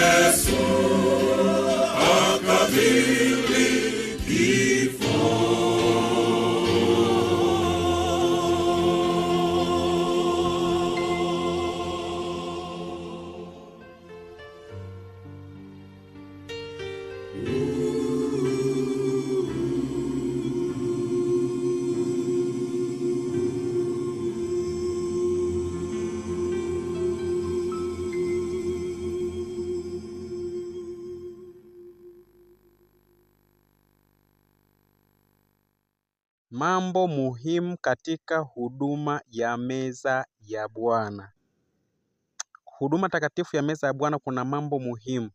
Yesu akabili kifo. Mambo muhimu katika huduma ya meza ya Bwana. Huduma takatifu ya meza ya Bwana kuna mambo muhimu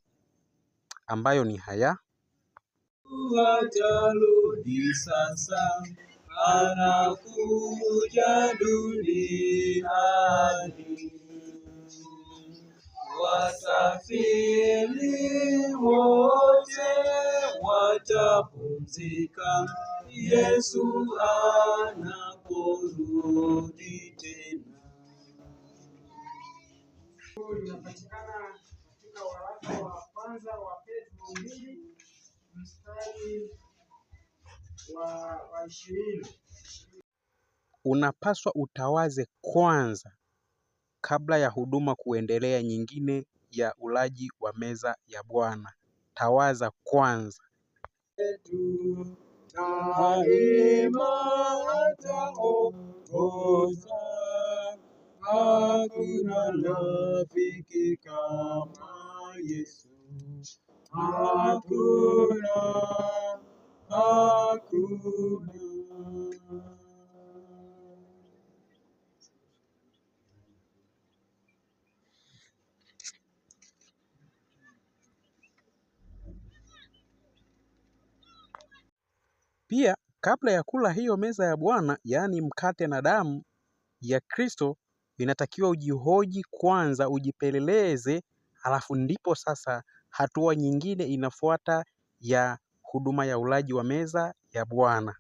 ambayo ni haya. Atarudi sasa, anakuja duniani. Wasafiri wote watapumzika Yesu anaporudi tena. Linapatikana katika waraka wa kwanza wa Petro 2 mstari wa 20. Unapaswa utawaze kwanza kabla ya huduma kuendelea nyingine ya ulaji wa meza ya Bwana. Tawaza kwanza. Daima ataongoza, hakuna rafiki kama Yesu. Hakuna. Pia kabla ya kula hiyo meza ya Bwana, yaani mkate na damu ya Kristo, inatakiwa ujihoji kwanza, ujipeleleze, halafu ndipo sasa hatua nyingine inafuata ya huduma ya ulaji wa meza ya Bwana.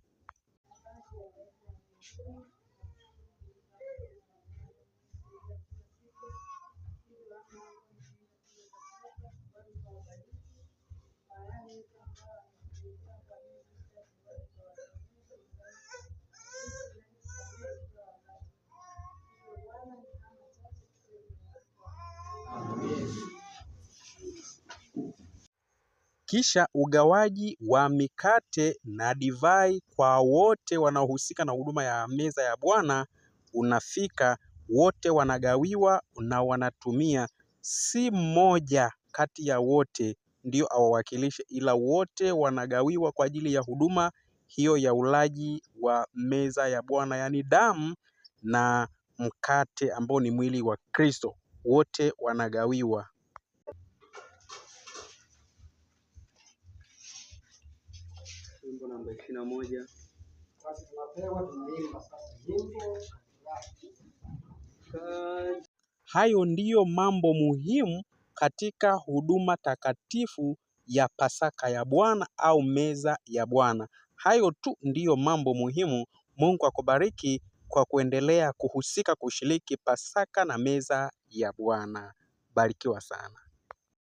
Kisha ugawaji wa mikate na divai kwa wote wanaohusika na huduma ya meza ya Bwana unafika. Wote wanagawiwa na wanatumia, si mmoja kati ya wote ndio awawakilishe, ila wote wanagawiwa kwa ajili ya huduma hiyo ya ulaji wa meza ya Bwana, yaani damu na mkate ambao ni mwili wa Kristo. Wote wanagawiwa. Wimbo namba 21. Basi tunapewa tunaimba sasa wimbo. Hayo ndiyo mambo muhimu katika huduma takatifu ya Pasaka ya Bwana au meza ya Bwana. Hayo tu ndiyo mambo muhimu. Mungu akubariki kwa kuendelea kuhusika kushiriki Pasaka na meza ya Bwana. Barikiwa sana.